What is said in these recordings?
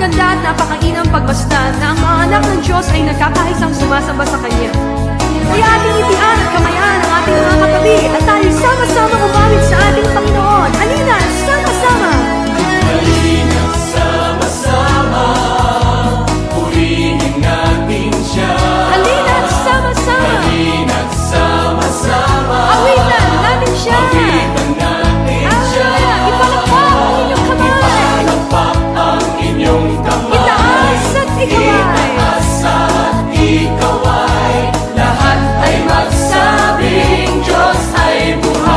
napakaganda at napakainam pagmasdan na ang mga anak ng Diyos ay nagkakaisang sumasamba sa Kanya. Kaya ating itian at kamayan ang ating mga katabi at tayo sama-sama umawit sa ating Panginoon. Halina, sama-sama! Halina, sama-sama, purihin natin siya. Halina, sama-sama! Halina, sama-sama, Awitan natin siya! awitan natin siya. Ipalakpak ang inyong kamay! Ipalakpak ang inyong kamay. Itaas at ikaway! Itaas at ikaway. Lahat ay magsabing Diyos ay buhay.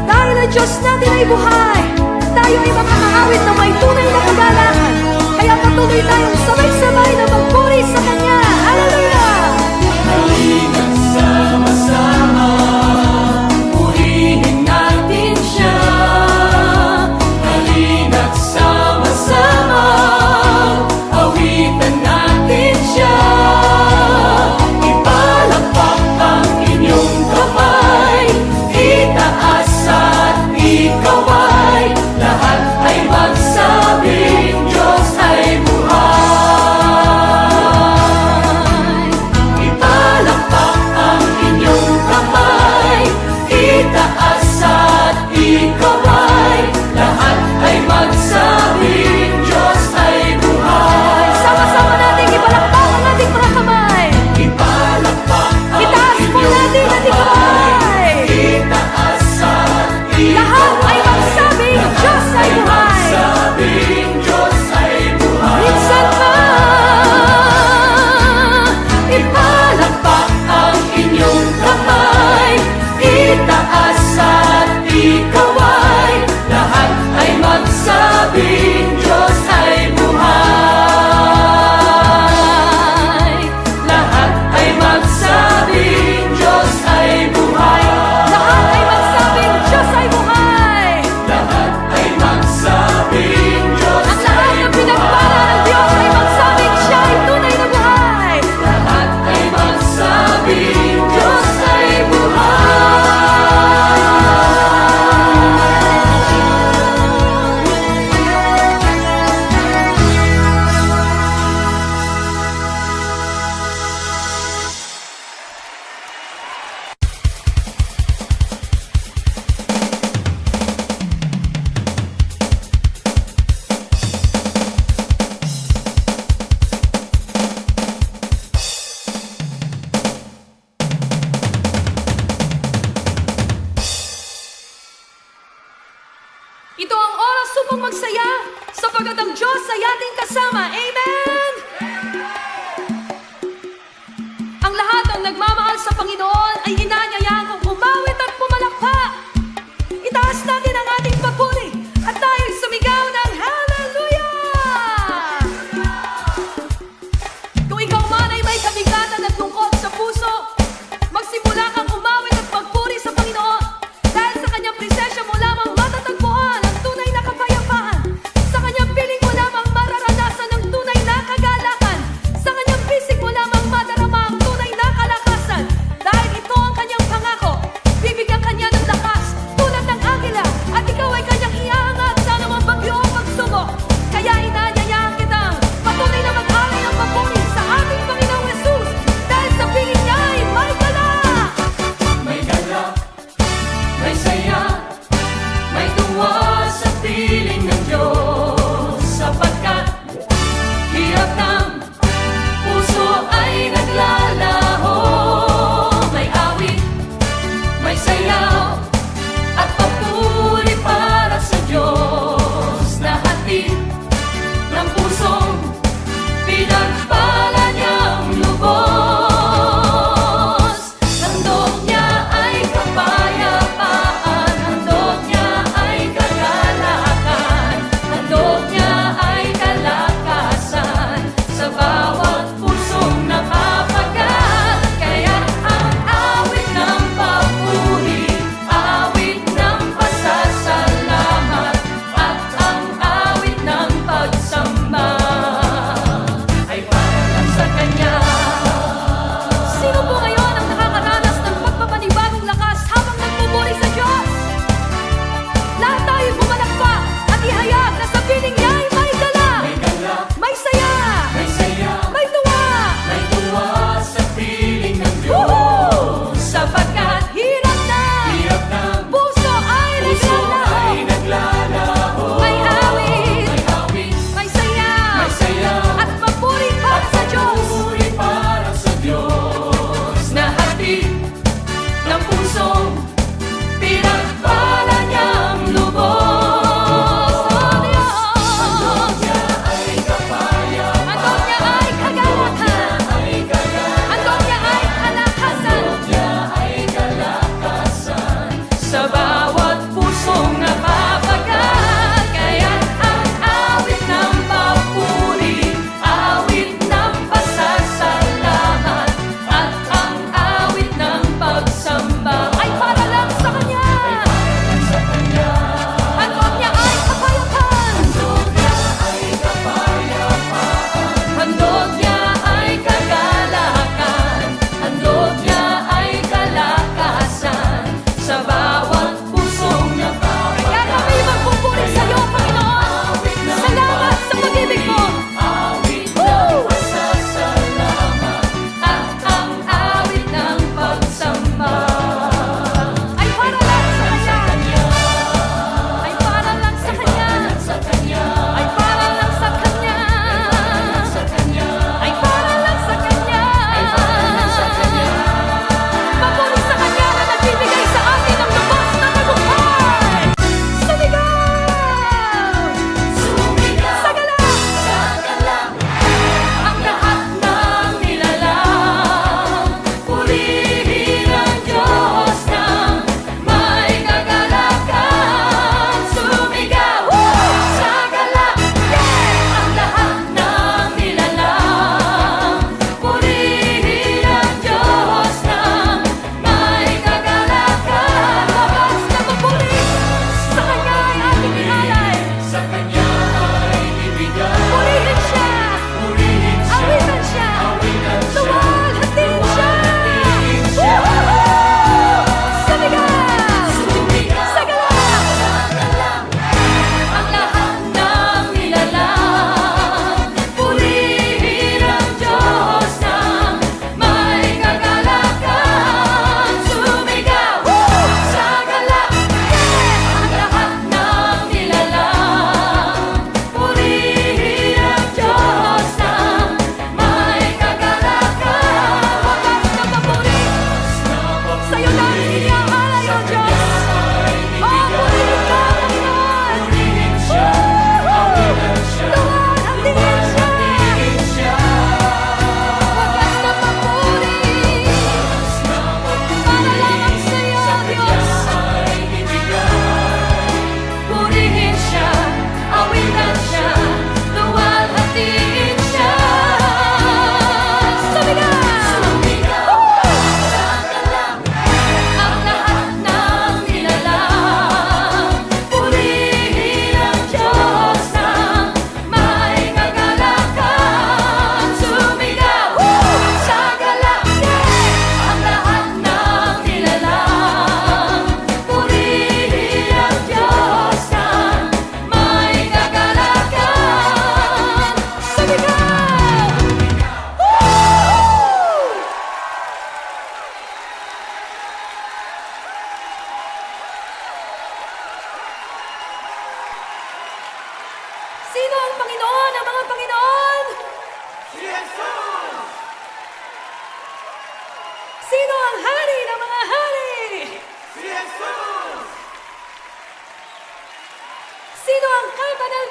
Dahil ang Diyos natin ay buhay, tayo ay makakaawit na may tunay na kagalakan. Kaya patuloy tayong sabay-sabay na magpuri sa Kanya. Hallelujah! Halina, sama-sama, purihin natin siya. Halina, sama-sama, awitan natin siya. Ipalakpak ang inyong kamay, itaas at ikaway. Lahat ay magsabing Diyos ay buhay. Ipalakpak ang inyong kamay, itaas at ikaway. Lahat ay magsabing Diyos ay buhay. Sama-sama nating ipalakpak ang ating mga kamay. Ipalakpak ang Itaas po natin ang ating kamay. itaas at ikaway. Lahat ay magsabing Diyos ay buhay. Magsabing Diyos ay buhay. Minsan pa, Ipalakpak ang inyong kamay, itaas at ikaway. Lahat ay magsabing Diyos ay buhay. Lahat ay magsabing Diyos ay buhay. lahat ay magsabing Diyos ay buhay. Lahat ay magsabing Diyos Ang lahat ay ng pinagpala ng Diyos ay magsabing siya ay tunay na buhay. Lahat ay magsabing Diyos ay Ito ang oras upang magsaya sapagkat ang Diyos ay ating kasama. Amen! Ang lahat ng nagmamahal sa Panginoon ay inanyayaan kong umawit at pumalakpak. Itaas natin ang ating papuri at tayo'y sumigaw ng Hallelujah! Kung ikaw man ay may kabigatan at lungkot sa puso, magsimula kang umawit at magpuri sa Panginoon. Dahil sa kanyang presensya mo lamang matatagpuan ang tunay na kapayapaan. Sa kanyang piling mo lamang mararanasan ang tunay na kagalakan. Sa kanyang bisig mo lamang madarama ang tunay na kalakasan. Dahil ito ang kanyang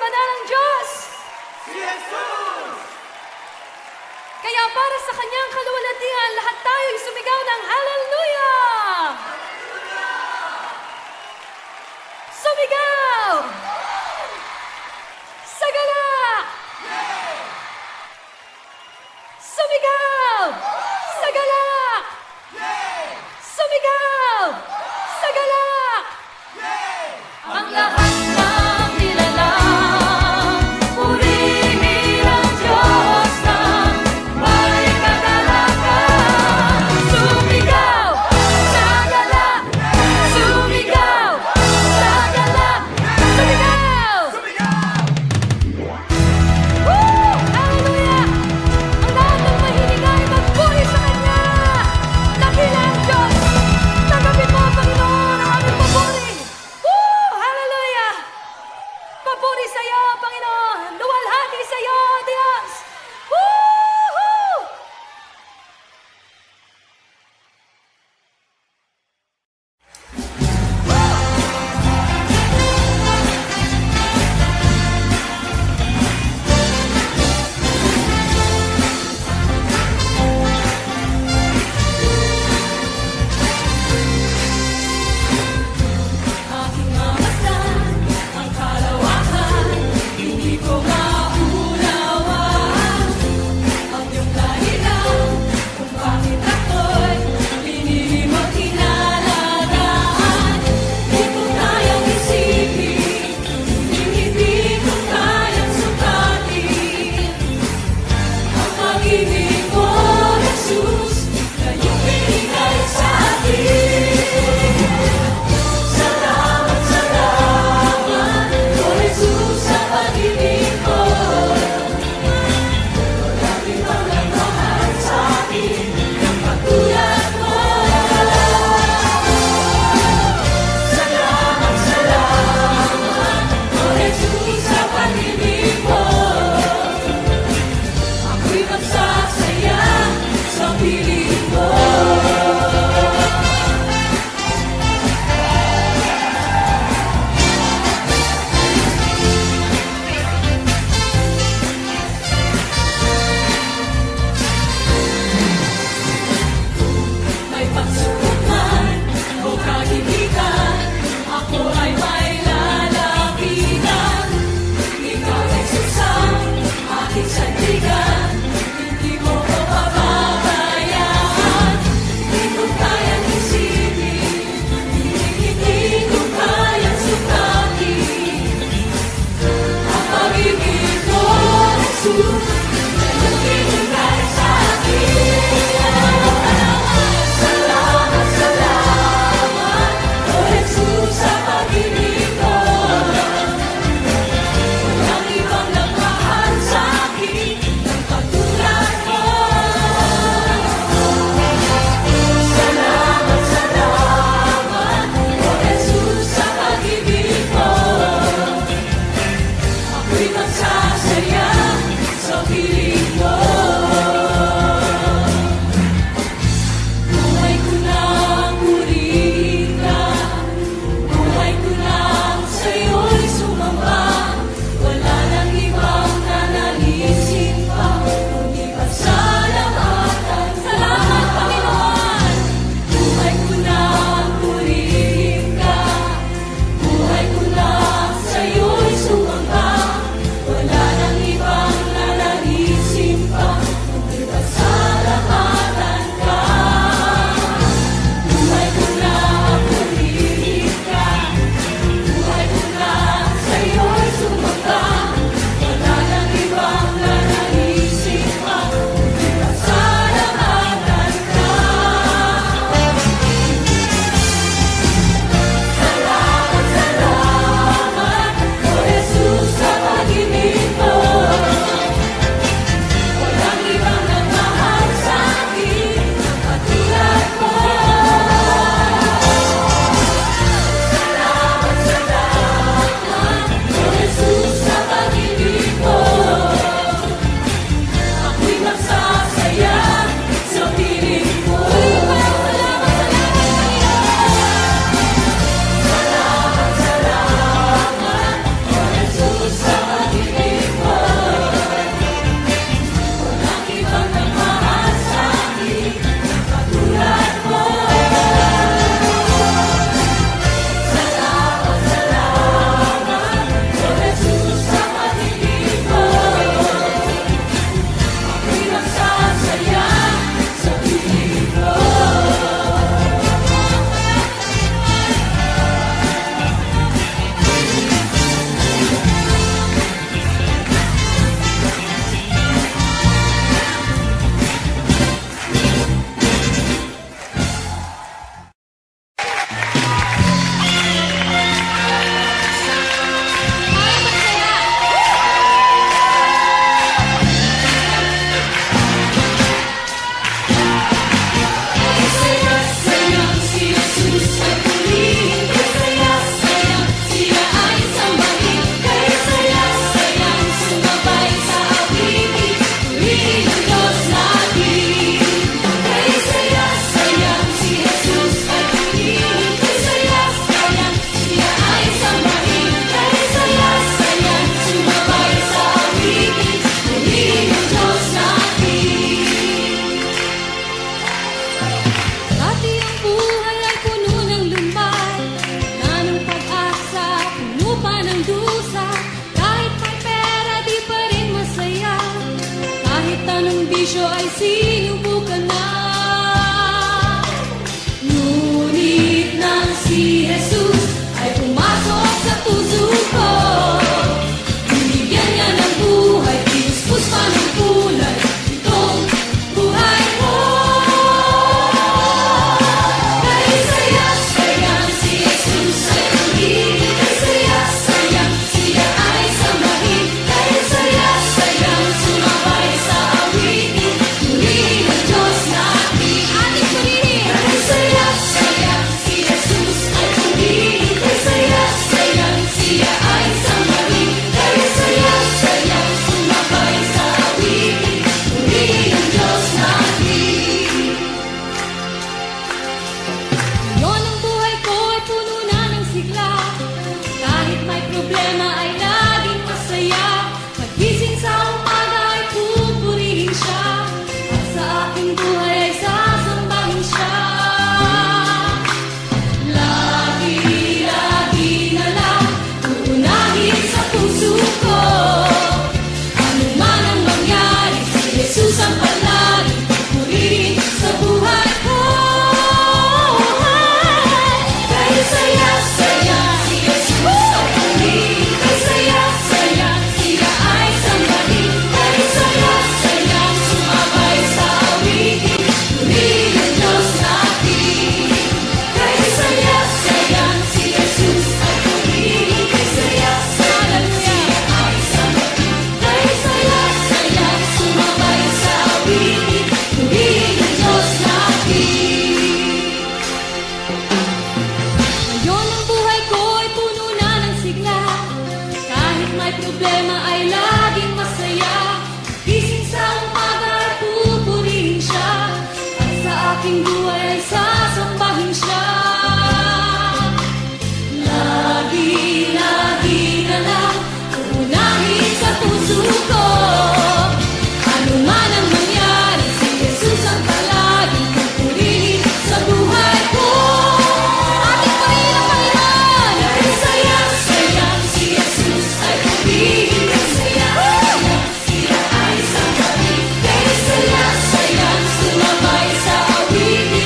mapagmanalang Diyos. Kaya para sa kanyang kaluwalhatian, lahat tayo'y sumigaw ng Hallelujah! Sumigaw! Sagala! Sumigaw! Sagala! Sumigaw! Sagala! Ang lahat ng nilalang, purihin ang Diyos na may kagalakan. Sumigaw! Sagala! Sumigaw! Sagala! Sumigaw! Woo! Hallelujah! Ang lahat ng mahiligay bisyo ay sinubukan na. Ngunit nang si Jesus ay pumasok sa puso ko, binigyan niya ng buhay, pinuspos pa ng kulay itong buhay ko. Kay saya-sayang si Jesus ay pumili, kay saya-sayang siya ay sambahin, kay saya-sayang sumabay sa awitin, purihin ang Diyos natin. Ating purihin! Kay saya-sayang si Jesus ay pumili, kay saya-sayang siya ay sambahin, kay saya-sayang sumabay sa awitin, purihin ang Diyos natin. Ngayon ang buhay ko ay puno na ng sigla, kahit may problema ay laging masaya. Pagising sa umaga ay pupurihin siya, at sa aking buhay ay sasambahin siya. Lagi-lagi na lang uunahin sa puso ko, ano man ang mangyari, si Jesus ang palaging purihin sa buhay ko. Kay saya-sayang si Jesus ay purihin, kay saya-sayang siya ay sambahin, kay saya-sayang sumabay sa awitin, purihin ang Diyos natin. Kay saya-sayang si Jesus ay purihin, kay saya-sayang siya ay sambahin, kay saya-sayang sumabay sa awitin, purihin ang Diyos natin. Ngayon ang buhay ko ay puno na ng sigla, kahit may problema ay laging masaya. Gising sa umaga ay pupurihin siya, at sa aking buhay ay sasambahin siya. Lagi-lagi na lang uunahin sa puso ko, ano man ang mangyari, si Jesus ang palaging pupurihin sa buhay ko. Ating purihin ang Panginoon! Kay saya-sayang si Jesus ay purihin, kay saya-sayang siya ay sambahin, kay saya-sayang sumabay sa awitin,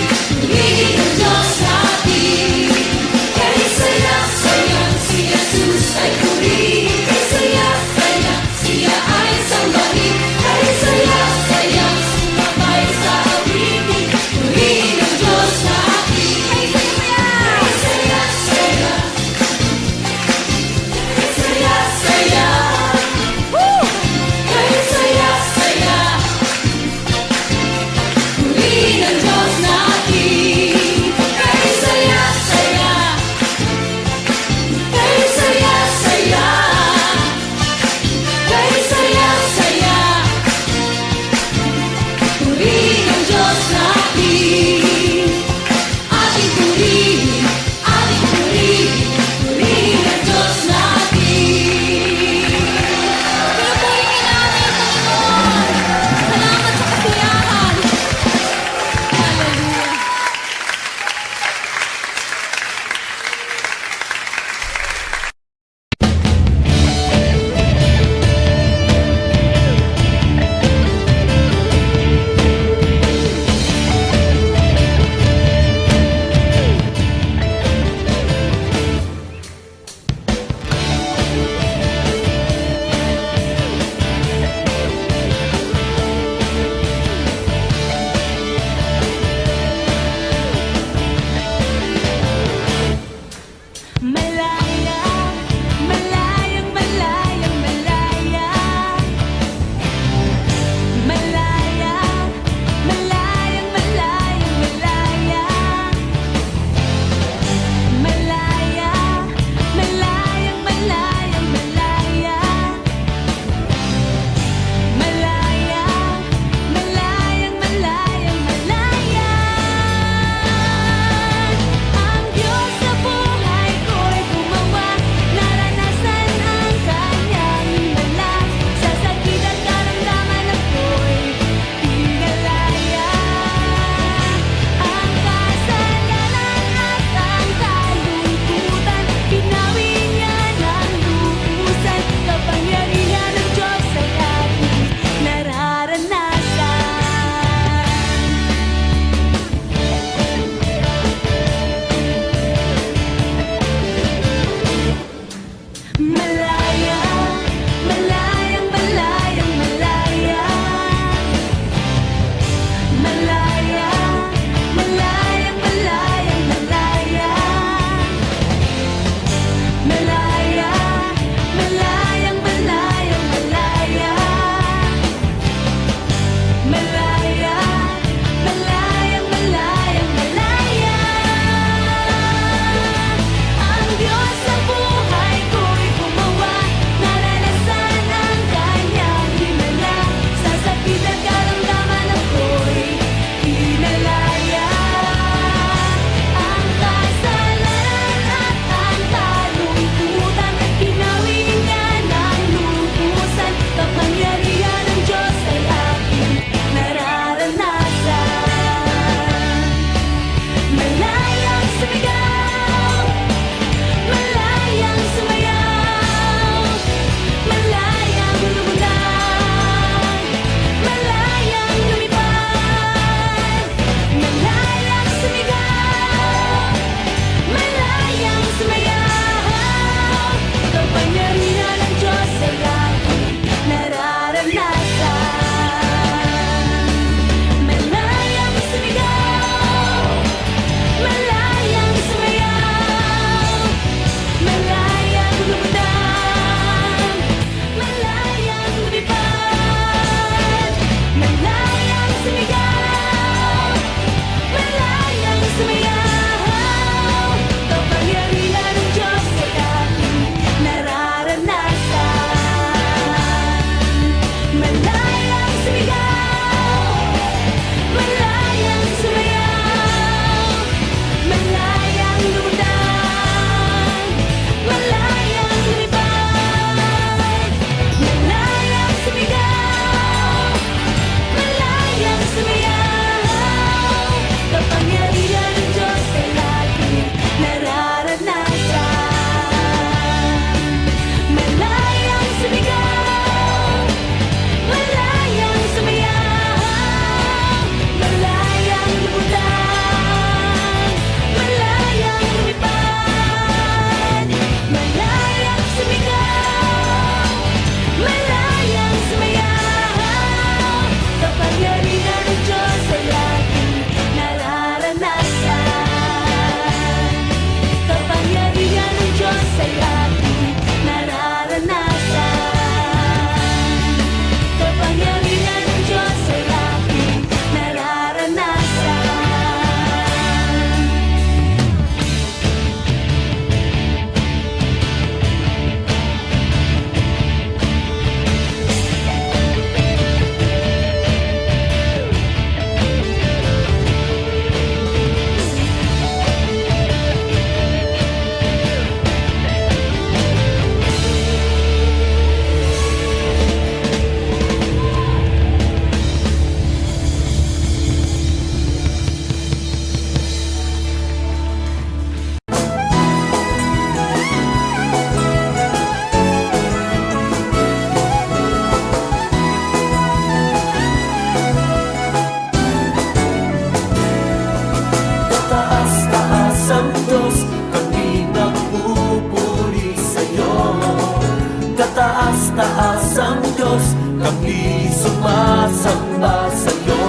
kami sumasamba sa'yo.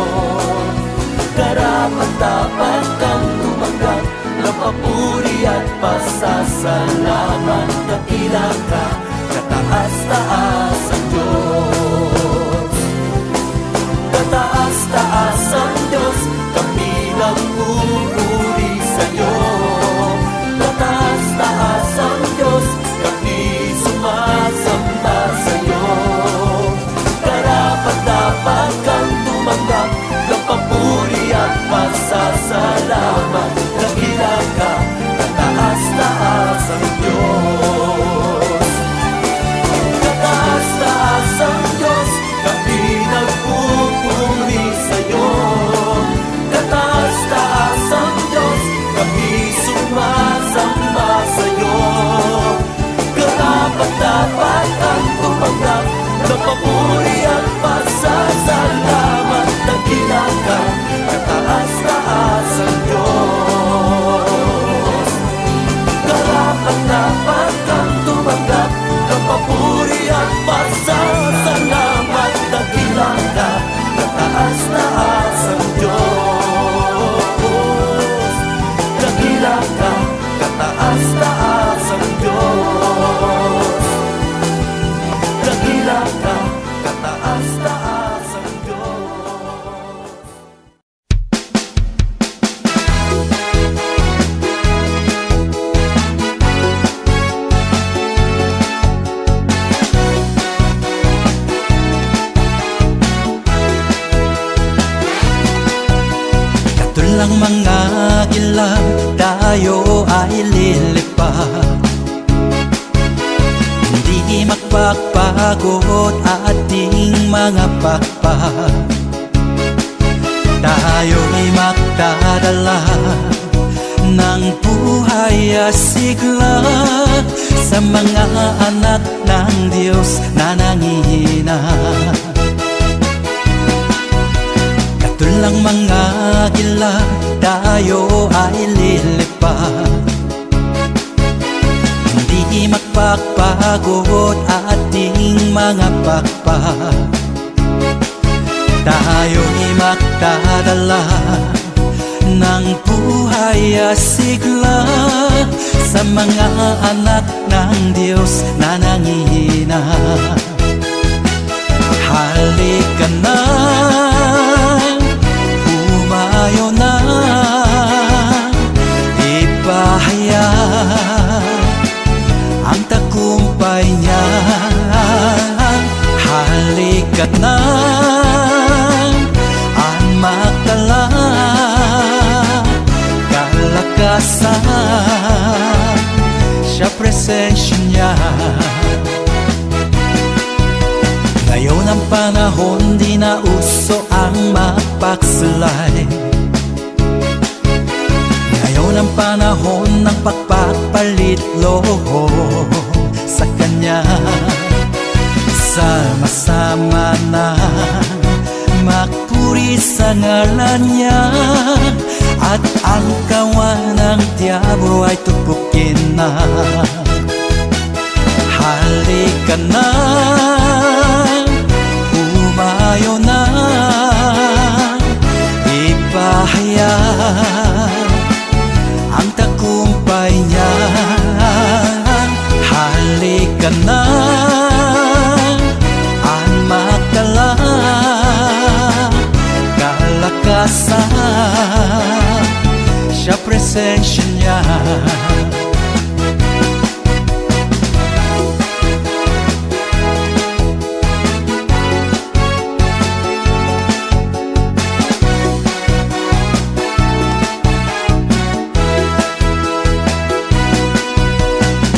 Karapat-dapat kang tumanggap ng papuri at pasasalamat. Dakila ka, kataas-taas ang Diyos. Kataas-taas ang Diyos, kami nagpupuri sa'yo. Kataas-taas ang Diyos, kami sumasamba sa'yo. Karapat-dapat kang tumanggap ng papuri at pasasalamat. Dakila ka, kataas-taas ang Diyos. Kataas-taas ang Diyos, kami nagpupuri sa'yo. Kataas-taas ang Diyos, kami sumasamba sa'yo. Karapat-dapat kang tumanggap ng papuri at pasasalamat. Dakila ka, kataas-taas ang Diyos. Karapat-dapat kang tumanggap ng papuri at pasasalamat. Dakila ka, kataas-taas ang Diyos. Dakila ka, kataas-taas ang Diyos. Dakila ka, kataas-taas ang Diyos. Katulang mga ilang tayo ay lilipad. Hindi magpapagod ating mga pakpak. Tayo'y magdadala ng buhay asigla sa mga anak ng Diyos na nangihina. Katulang mga gila, tayo ay lilipad. Hindi magpapagod ating mga pakpak. Tayo'y magdadala ng buhay asigla sa mga anak ng Diyos na nangihina. Halika na, humayo na, ipahayag ang tagumpay niya. Halika na, ang magdala kalakasan, siya presensya niya. Ngayon ang panahon, di na uso ang magpaksalay. Ngayon ang panahon ng pagpapalit loob sa Kanya. Sama-sama na magpuri sa ngalan niya, at ang kawan ng diablo ay tupukin na. Halika na, humayo na, ipahayag ang tagumpay niya. Halika na, ang magdala kalakasan, siya presensya niya.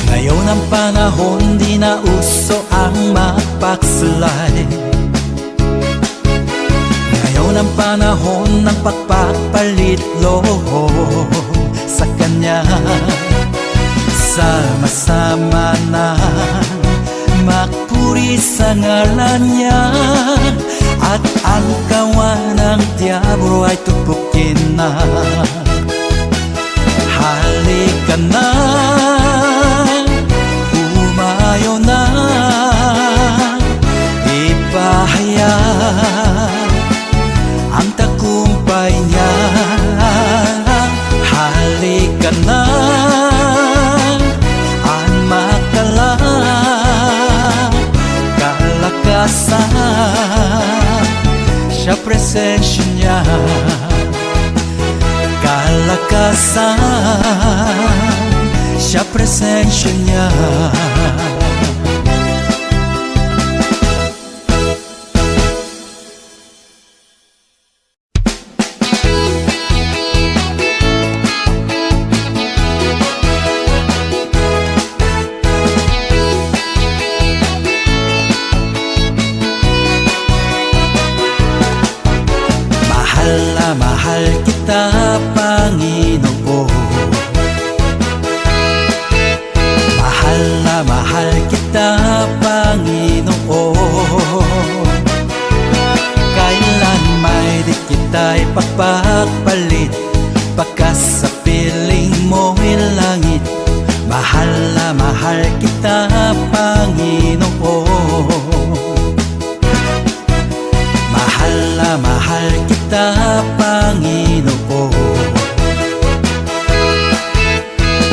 Ngayon ang panahon, di na uso ang magpaksalay. Ngayon ang panahon ng pagpapalit loob sa Kanya. Sama-sama na magpuri sa ngalan niya, at ang kawan ng diablo ay tupukin na. Halika na, humayo na, ipahayag presensya niya, kalakasan sa presensya niya. Mahal na mahal kita, Panginoon. Mahal na mahal kita, Panginoon. Kailan may di kita'y pagpapalit, pagkas sa piling mo'y langit. Mahal na mahal kita, Panginoon. Mahal na mahal kita, Panginoon.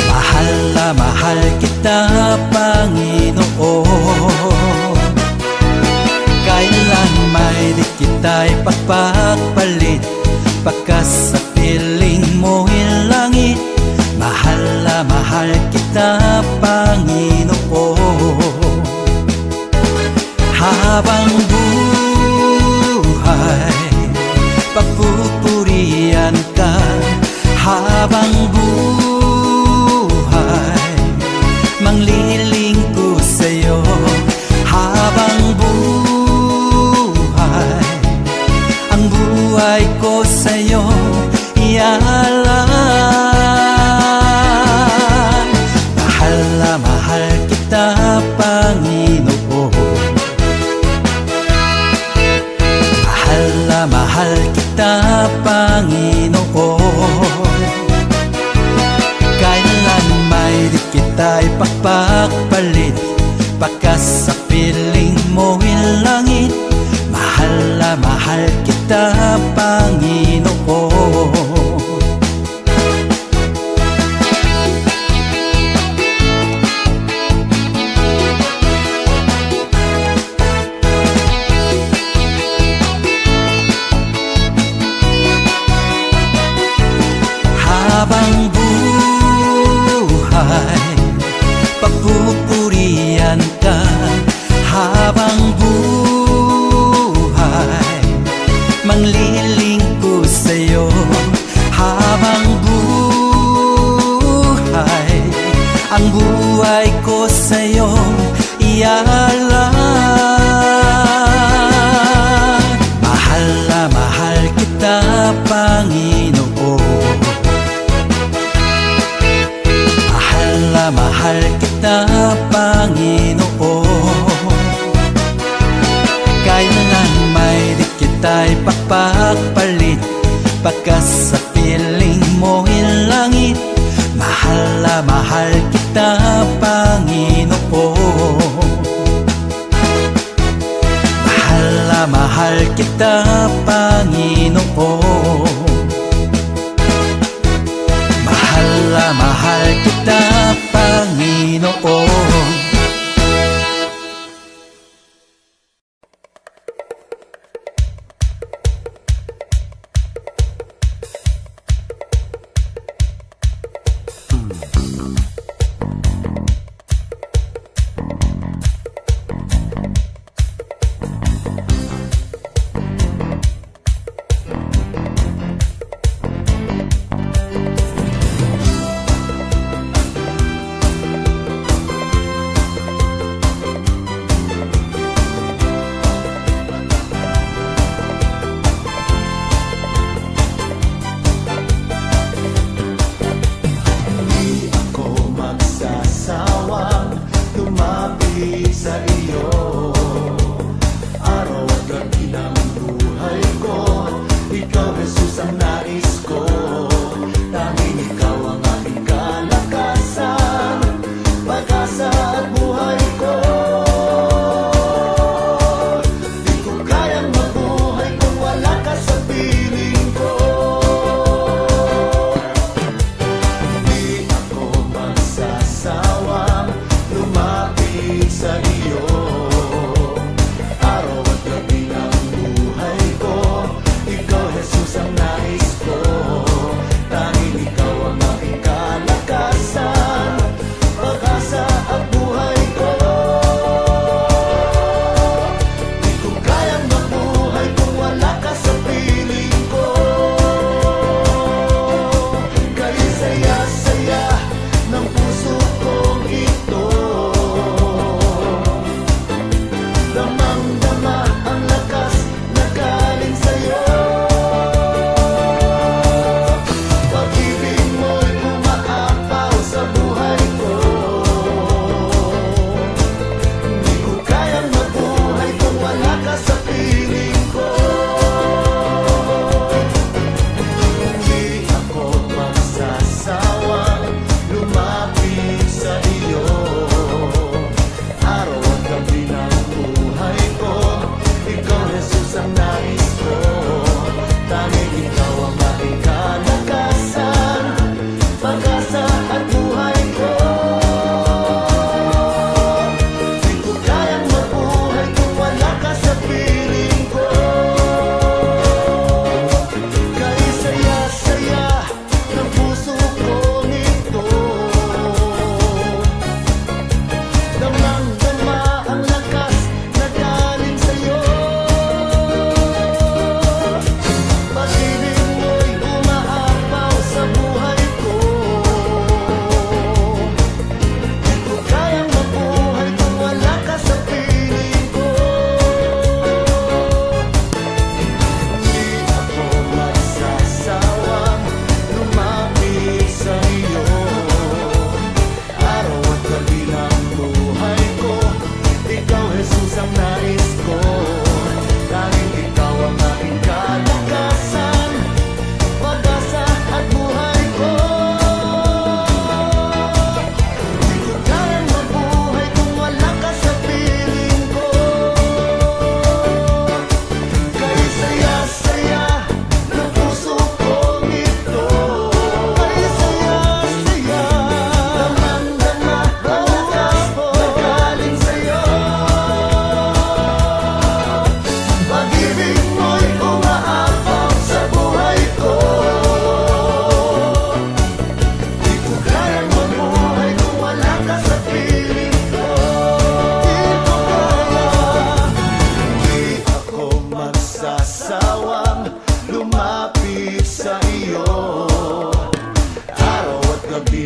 Mahal na mahal kita, Panginoon. Kailan may di kita'y pagpapalit, pagkas sa piling mo'y langit. Mahal na mahal kita, Panginoon. Habang buhay, pagpupurihan ka. Habang buhay, mangliling ko sa'yo. Habang buhay, ang buhay ko sa'yo ialay. Mahal na mahal kita, Panginoon. Mahal na mahal kita, Panginoon. Kailan may di kita'y pagpapalit, pagkas sa piling mo'y langit. Mahal na mahal kita, Panginoon. Habang buhay, pagpupurihan ka. Habang buhay, mangliling ko sa'yo. Habang buhay, ang buhay ko sa'yo ialay. Mahal na mahal kita, Panginoon. Mahal na mahal kita, Panginoon. Kailan may di kita'y pagpapalit, pagkas sa piling mo'y langit. Mahal na mahal kita, Panginoon. Mahal na mahal kita, Panginoon. Mahal na mahal kita, Panginoon.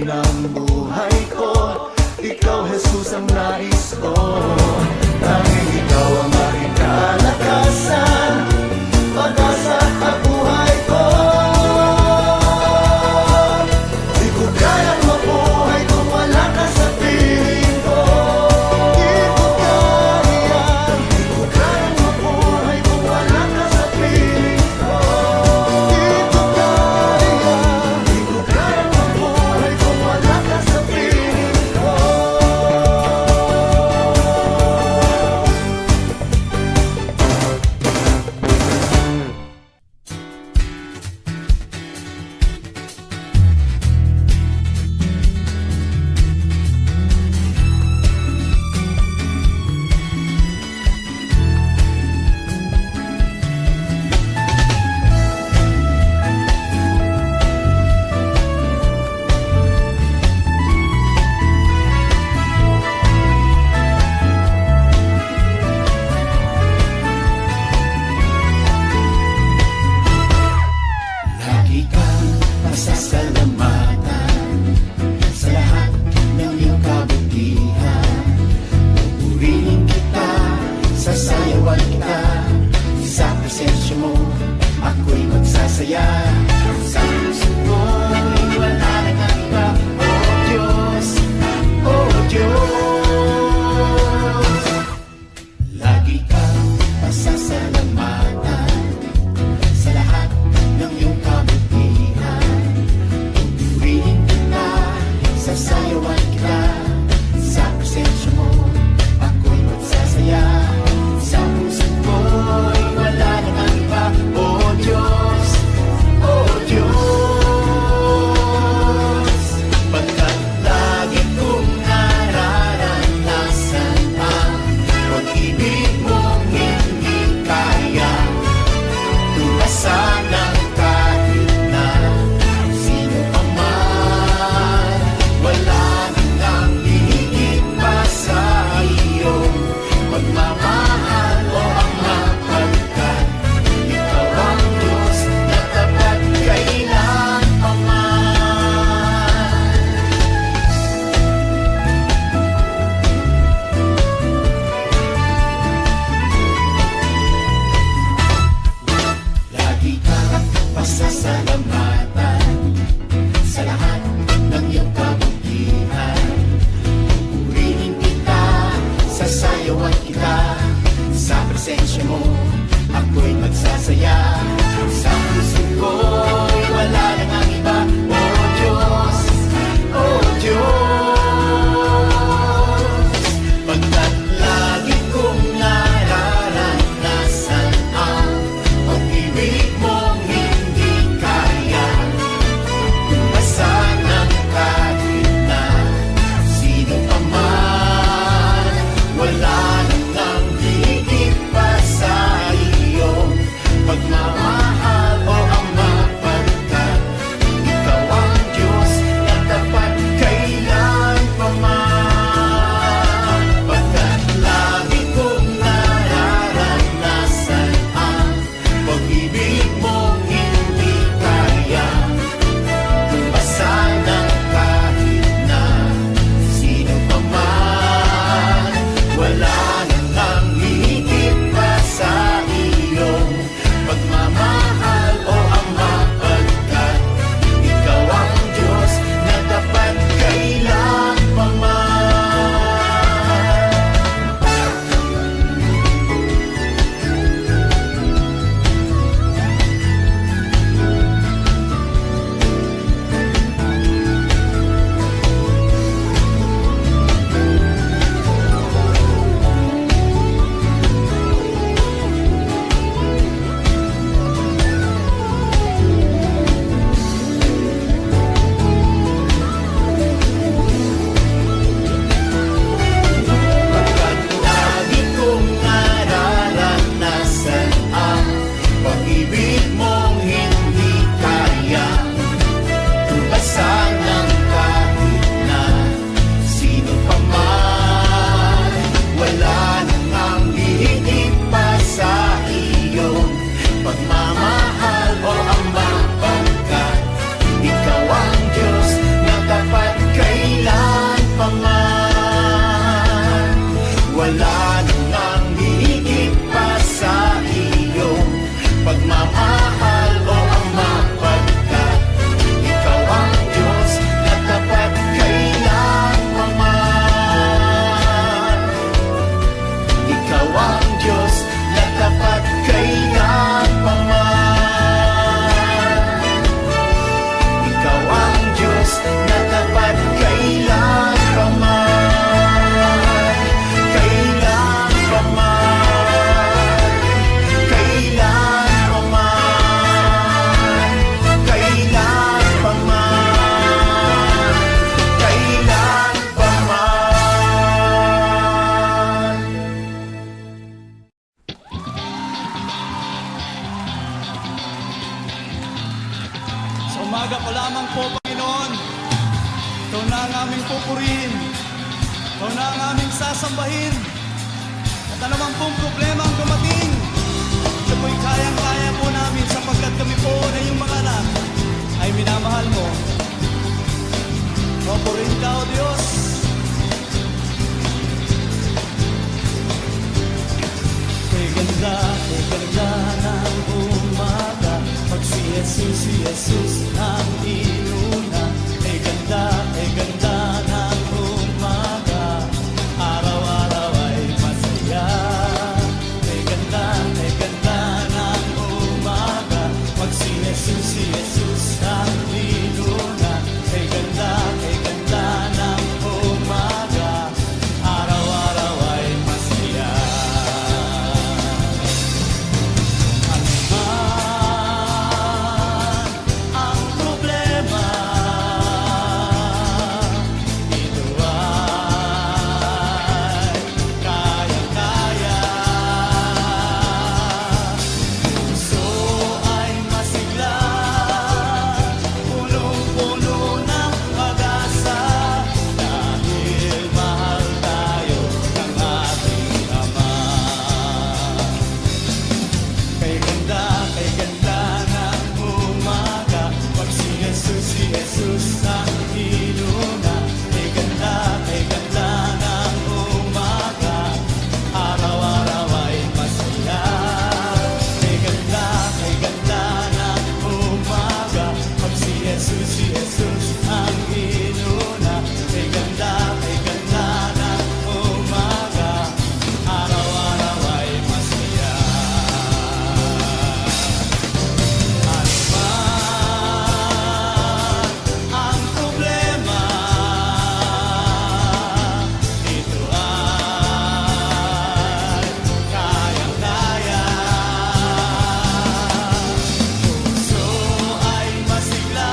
ng buhay ko. Ikaw, Jesus, ang nais ko. Tanging ikaw ang aking kalakasan, pag-asa at buhay ko. Di ko kayang mabuhay kung wala ka sa piling ko. Di ko kayang mabuhay kung wala ka sa piling ko. Di ko kayang mabuhay kung wala ka sa piling ko. Lagi kang pasasalamatan sa lahat ng iyong kabutihan. Pupurihin kita, sasayawan kita. Sa presensya mo, ako'y magsasaya. Sa puso ko'y wala nang ang iba. Oh Diyos, oh Diyos. Lagi kang pasasalamatan sa lahat ng iyong kabutihan. lamang po, Panginoon. Ikaw na ang aming pupurihin. Ikaw na ang aming sasambahin. At anumang pong problema ang dumating, ito po'y kayang-kaya po namin sapagkat kami po na yung mga anak ay minamahal mo. Papurihin ka, O Diyos. Kay ganda ng umaga, pag si Jesus ang inuna. Kay ganda ng umaga, araw-araw ay masaya. Kay ganda ng umaga, pag si Jesus ang inuna. Kay ganda ng umaga, araw-araw ay masaya. Ang problema, ito ay kayang-kaya. Puso ay masigla, punong-puno ng pag-asa, dahil mahal tayo ng ating Ama. Kay ganda ng umaga, pag si Jesus ang inuna. Kay ganda ng umaga, araw-araw ay masaya. Kay ganda ng umaga, pag si Jesus ang inuna. Kay ganda ng umaga, araw-araw ay masaya. Ang problema, ito ay kayang-kaya. Puso ay masigla,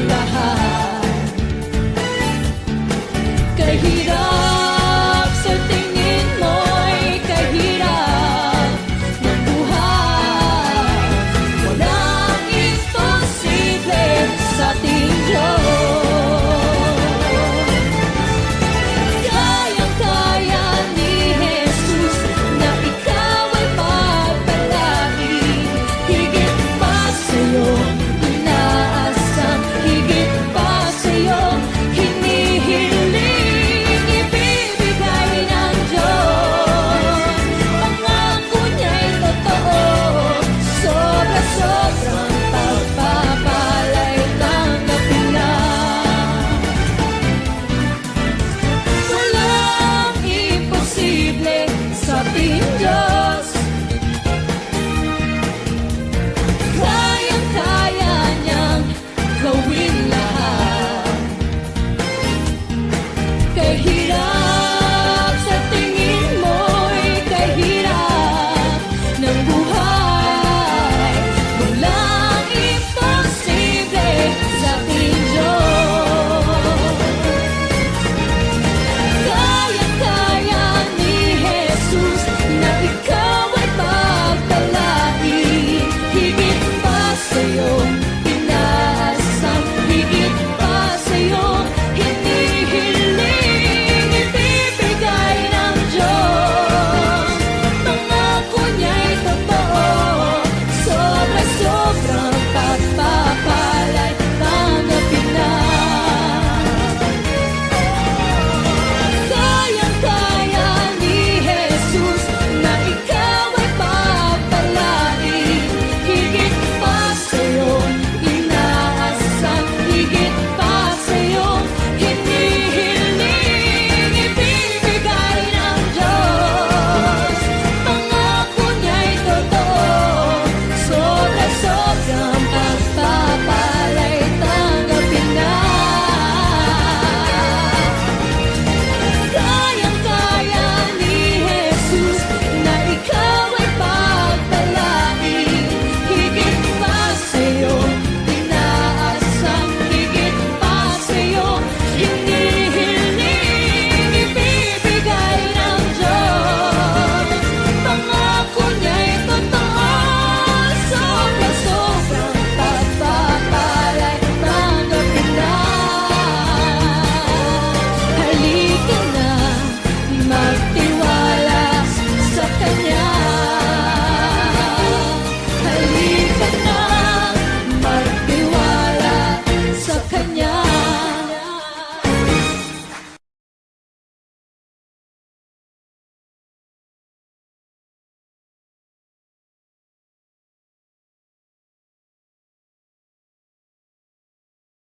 lahat. Kay hirap